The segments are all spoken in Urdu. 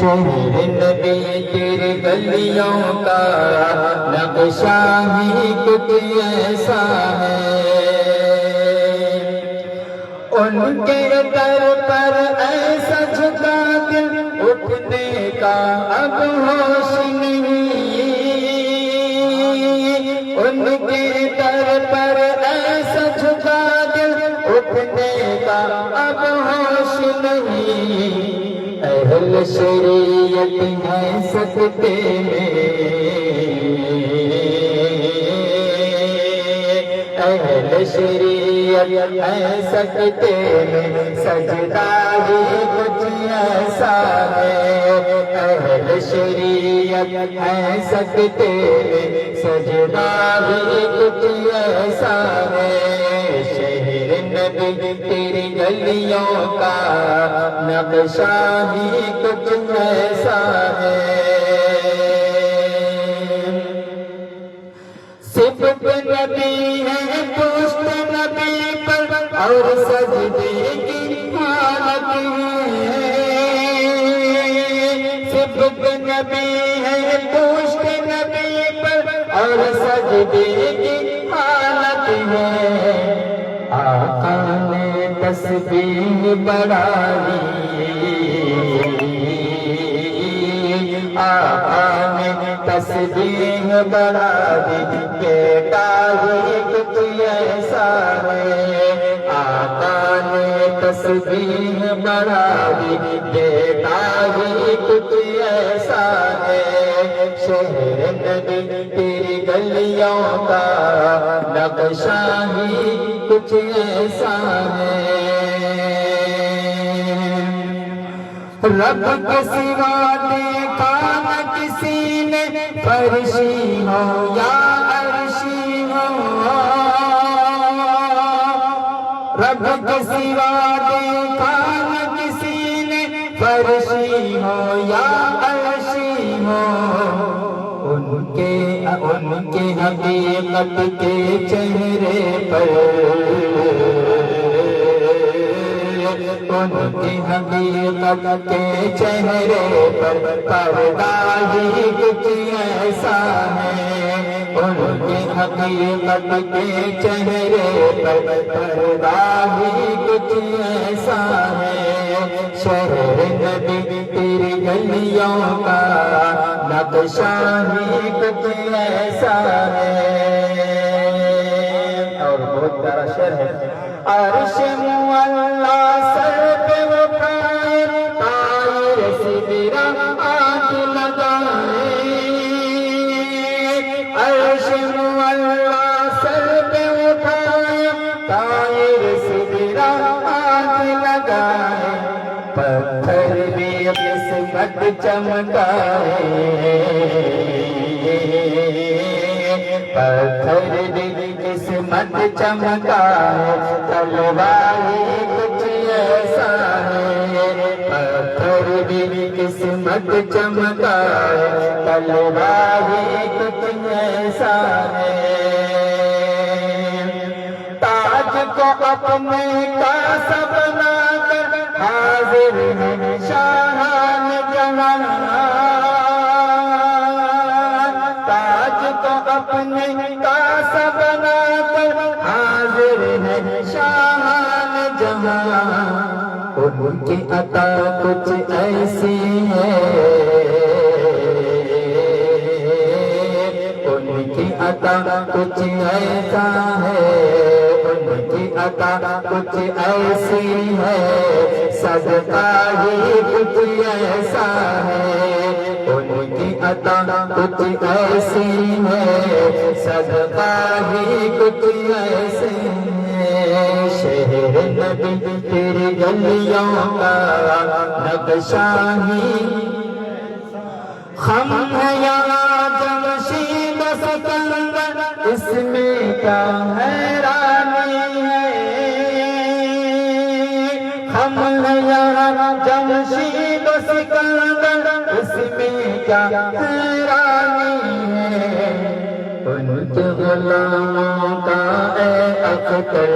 شہر نبی تیرے گلیوں کا نقشہ ہی کچھ ایسا ہے، ان کے در پر ایسا جھکا دل اٹھنے کا اب ہوش نہیں، ان کے در پر ایسا جھکا دل اٹھنے کا اب ہوش نہیں، اہل شریعت ہے سجدے میں، اہل شریعت ہے سجدے میں، سجدہ ہی کچھ ایسا ہے، اہل شریعت ہے سجدے میں، سجدہ ہی کچھ ایسا ہے، شہر نبی تیری گلیوں کا نقشہ ہی کچھ ایسا ہے، صفت نبی ہے پشت نبی پر اور سجدے کی حالت ہے، صفت نبی ہے پشت نبی پر اور سجدے کی حالت ہے، آقا نے تسبیح بڑھائی، آقا نے تسبیح بڑھا دی، بیٹا ہی کچھ ایسا ہے، آقا نے تسبیح بڑھا دی، بیٹا ہی کچھ ایسا ہے، شہر نبی تیری گلیوں کا نقشہ ہی کچھ ایسا ہے، رب کے سوا دیکھا نہ کسی نے، فرشی ہو یا عرشی ہو، رب کے سوا دیکھا نہ کسی نے، فرشی ہو یا عرشی ہو، ان کے حقیقت کے چہرے پر، ان کی حقیقت کے چہرے پر پردہ ہی کچھ ایسا ہے، ان کی حقیقت کے چہرے پر پردہ ہی کچھ ایسا ہے، شہر نبی تیری گلیوں کا نقشہ ہی کچھ ایسا ہے، اور بہت پیارا شعر ہے، عرش معلا سر پہ اٹھائے، طائر سدرہ آنکھ لگائے، عرش معلا سر پہ اٹھائے، طائر سدرہ آنکھ لگائے، پتھر بھی قسمت چمکائے، پتھر بھی قسمت چمکائے، تلوار ہی کچھ ایسا ہے، پتھر بھی قسمت چمکائے، تلوار ہی کچھ ایسا ہے، تاج کو اپنے کاسا بنا کر حاضر ہے شاہان جہاں، تاج کو اپنے کاسا بنا کر حاضر ہے شاہان جہاں، ان کی عطا کچھ ایسی ہے، ان کی عطا کچھ ایسا ہے، ان کی عطا کچھ ایسی ہے، صدقہ ہی کچھ ایسا ہے، ان کی عطا کچھ ایسی ہے، صدقہ ہی کچھ ایسی ہے، شہر نبی تیری گلیوں کا نقشہ ہی، ہم ہیں یہاں جمشید سکندر، اس میں کیا حیرانی ہے، ہم ہیں یہاں جمشید سکندر، اس میں کیا حیرانی ہے، ان کے غلاموں کا اے اختر،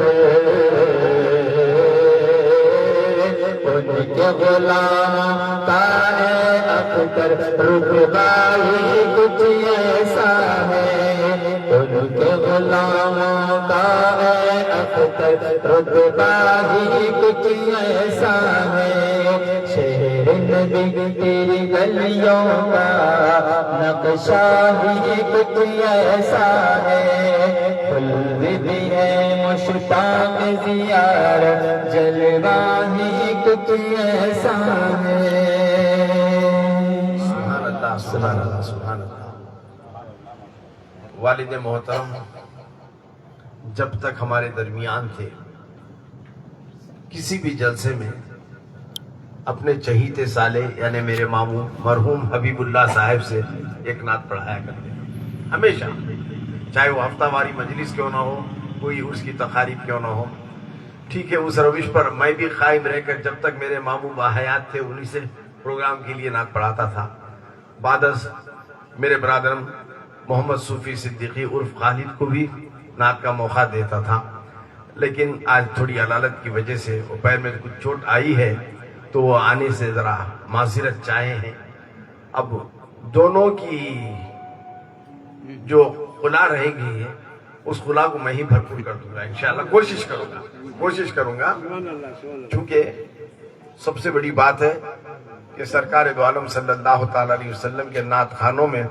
ان کے غلاموں کا اے اختر رتبہ ہی کچھ ایسا ہے، ان کے غلاموں کا اے اختر رتبہ ہی کچھ ایسا ہے، شہر نبی تیری گلیوں کا نقشہ ہی کچھ ایسا ہے، خلد بھی ہے مشتاق زیارت جلوہ ہی کچھ ایسا ہے۔ سبحان اللہ سبحان اللہ سبحان اللہ۔ والد محترم جب تک ہمارے درمیان تھے کسی بھی جلسے میں اپنے چہیتے سالے یعنی میرے ماموں مرحوم حبیب اللہ صاحب سے ایک نعت پڑھایا کرتے ہمیشہ، چاہے وہ ہفتہ واری مجلس کیوں نہ ہو، کوئی اس کی تقاریب کیوں نہ ہو۔ ٹھیک ہے، اس روش پر میں بھی قائم رہ کر جب تک میرے ماموں باحیات تھے انہی سے پروگرام کے لیے نعت پڑھاتا تھا۔ بعد از میرے برادرم محمد صوفی صدیقی عرف خالد کو بھی نعت کا موقع دیتا تھا، لیکن آج تھوڑی علالت کی وجہ سے وہ پیر میں کچھ چوٹ آئی ہے تو وہ آنے سے ذرا معذرت چاہے ہیں۔ اب دونوں کی جو خلا رہے گی اس خلا کو میں ہی بھرپور کر دوں گا انشاءاللہ، کوشش کروں گا، چونکہ سب سے بڑی بات ہے کہ سرکار دو عالم صلی اللہ تعالی علیہ وسلم کے نعت خانوں میں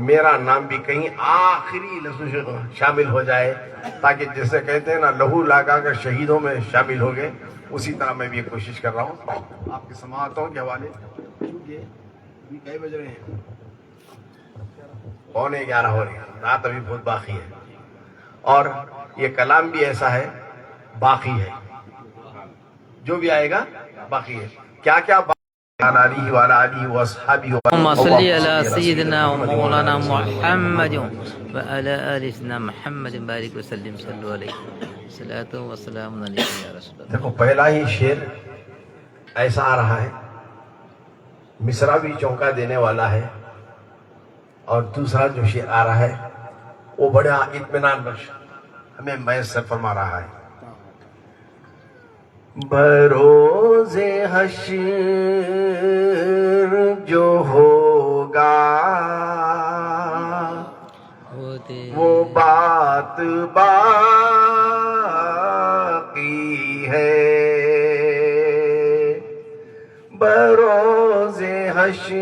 میرا نام بھی کہیں آخری لفظ شامل ہو جائے، تاکہ جیسے کہتے ہیں نا لہو لاگا کر شہیدوں میں شامل ہو گئے، اسی طرح میں بھی یہ کوشش کر رہا ہوں آپ کے سماعتوں کے حوالے۔ چونکہ ابھی کئی بج رہے ہیں، 11:15 ہو رہے ہیں، رات ابھی بہت باقی ہے، اور یہ کلام بھی ایسا ہے باقی ہے، جو بھی آئے گا باقی ہے۔ کیا کیا علیہ وعلی آلہ واصحابہ اللهم صل على سيدنا ومولانا محمد وعلى آل سيدنا محمد بارك وسلم صلوا عليه صلاة وسلام عليك يا رسول الله۔ دیکھو پہلا ہی شعر ایسا آ رہا ہے، مصرع بھی چونکا دینے والا ہے، اور دوسرا جو شعر آ رہا ہے وہ بڑا اطمینان بخش ہمیں میسر فرما رہا ہے۔ بروز حشر جو ہوگا وہ بات باقی ہے، بروز حشر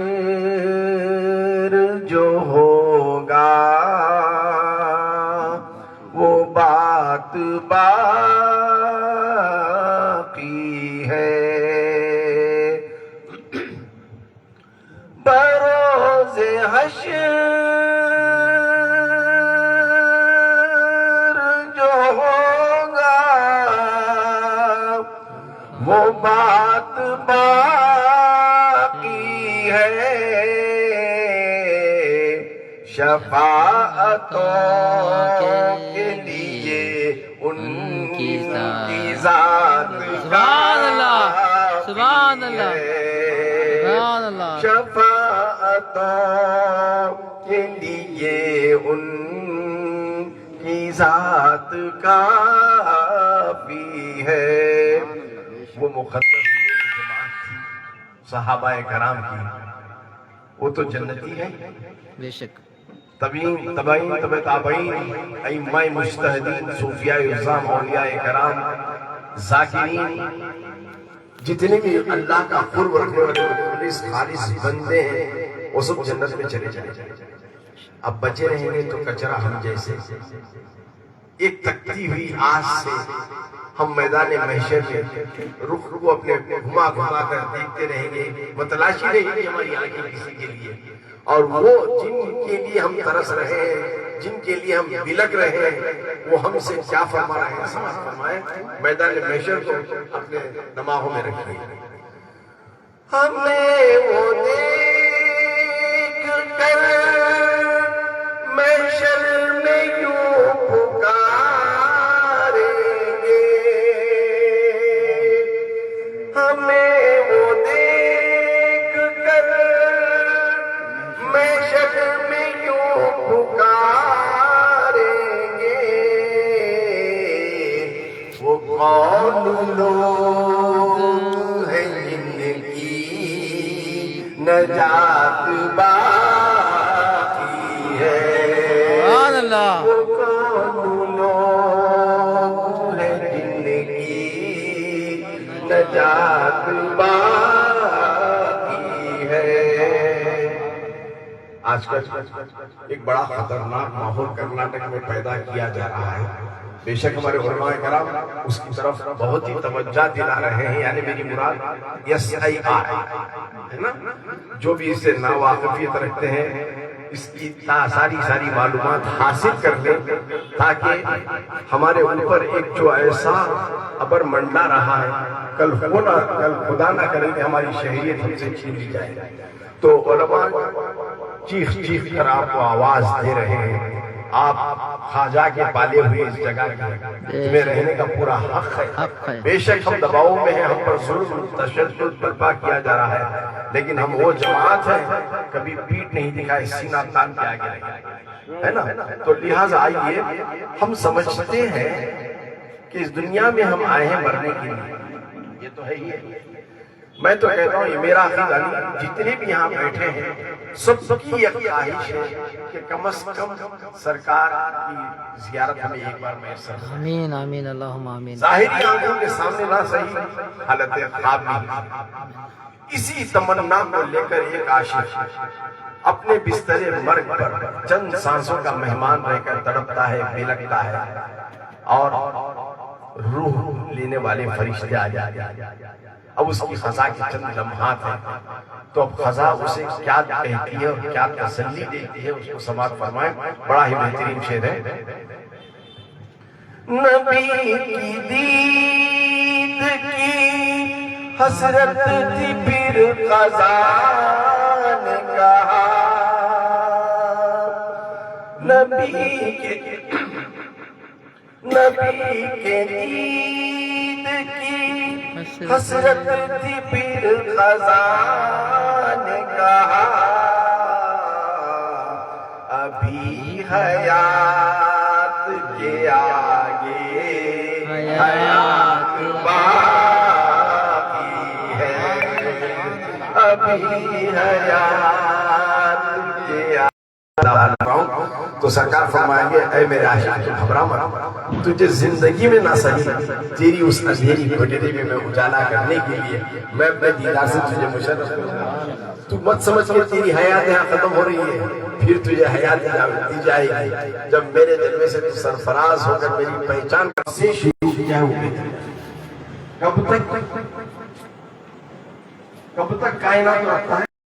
جو ہوگا وہ بات باقی ہے، بروز حشر جو ہوگا وہ بات باقی ہے، شفاعتوں کے لیے ان کی ذات سبحان اللہ سبحان اللہ سبحان اللہ، شفاعتوں کے لیے ان کی ذات کافی ہے۔ وہ مقدس جماعت تھی صحابہ کرام کی، وہ تو جنتی ہے، بے شک، تابعین تبع تابعین، ائمہ مجتہدین، صوفیاء اعظام، اولیاء کرام، ذاکرین، جتنے بھی اللہ کا قرب رکھنے والے خالص بندے ہیں وہ سب جنت میں چلے جائیں۔ اب بچے رہیں گے تو کچرا ہم جیسے، ایک تکتی ہوئی آس سے ہم میدان محشر میں رخ کو اپنے گھما گھما کر دیکھتے رہیں گے، متلاشی رہیں گے ہماری آنکھیں کسی کے لیے، اور وہ جن کے لیے ہم ترس رہے ہیں، جن کے لیے ہم بلک رہے ہیں، وہ ہم سے کیا فرما رہے ہیں؟ سمجھ فرمائے میدان محشر کو اپنے دماغوں میں رکھیے۔ ہمیں وہ دیکھ کر محشر میں یوں پکاریں گے، ہمیں وہ دیکھ کر محشر میں یوں پکاریں گے، وہ کون لوگ ہیں جن کی نجات باقی ہے سبحان اللہ وہ کون لوگ ہے جن کی نجات باقی ہے۔ آج کل ایک بڑا خطرناک ماحول کرناٹک میں پیدا کیا جا رہا ہے، بے شک ہمارے علماء کرام اس کی طرف بہت ہی توجہ دلا رہے ہیں، یعنی میری مراد SIR ہے نا، جو بھی اس سے ناواقفیت رکھتے ہیں اس کی ساری معلومات حاصل کر لیں، تاکہ ہمارے اوپر ایک جو ایسا ابر منڈا رہا ہے، کل خدا نہ کرے کہ ہماری شہریت ہم سے چھین لی جائے، تو علماء چیخ کر آپ کو آواز دے رہے ہیں، آپ خواجہ کے پالے ہوئے اس جگہ میں رہنے کا پورا حق ہے۔ بے شک ہم دباؤ میں ہیں، ہم پر ظلم تشدد برپا کیا جا رہا ہے، لیکن ہم وہ جماعت ہیں کبھی پیٹ نہیں دکھائے، سینہ تان کے آگے ہے نا۔ تو لہٰذا آئیے ہم سمجھتے ہیں کہ اس دنیا میں ہم آئے ہیں مرنے کے لیے، یہ تو ہے ہی ہے۔ میں تو کہتا ہوں یہ میرا عقیدہ نہیں، جتنے بھی یہاں بیٹھے ہیں سب کی یہ خواہش ہے کہ کم از کم سرکار کی زیارت ہمیں ایک بار میسر ہو۔ آمین آمین اللہم آمین۔ ظاہری آنکھوں کے سامنے نہ صحیح، حالت خواب میں اسی تمنا کو لے کر ایک عاشق اپنے بستر مرگ پر چند سانسوں کا مہمان رہ کر تڑپتا ہے، بلکتا ہے، اور روح لینے والے فرشتے آ جاتے ہیں۔ اب اس کی خزا کی چند لمحات ہیں، تو اب خزا اسے کیا کہتی ہے اور کیا تسلی دیتی ہے، اس کو سماعت فرمائیں۔ بڑا ہی بہترین شعر ہے۔ نبی کی دید کی حسرت تھی پھر خزا نے کہا، نبی کے دید کی حسرت تھی پھر خزا نے کہا، ابھی حیات کے آگے حیات باقی ہے، ابھی حیات کے آگے۔ تو سرکار فرمائیں گے اے میرے عاشق تو گھبرا مت، تجھے زندگی میں نہ صحیح تیری اس اندھیری گھٹنے میں اجالا کرنے کے لیے میں اپنے دیدار سے تجھے مشرف کروں گا۔ تو مت سمجھ کہ تیری حیات یہاں ختم ہو رہی ہے، پھر تجھے حیات دی جائے گی جب میرے جلوے سے تو سرفراز ہو کر میری پہچان سے شروع کیا ہوئے تھے۔ کب تک کائنات رکھتا ہے؟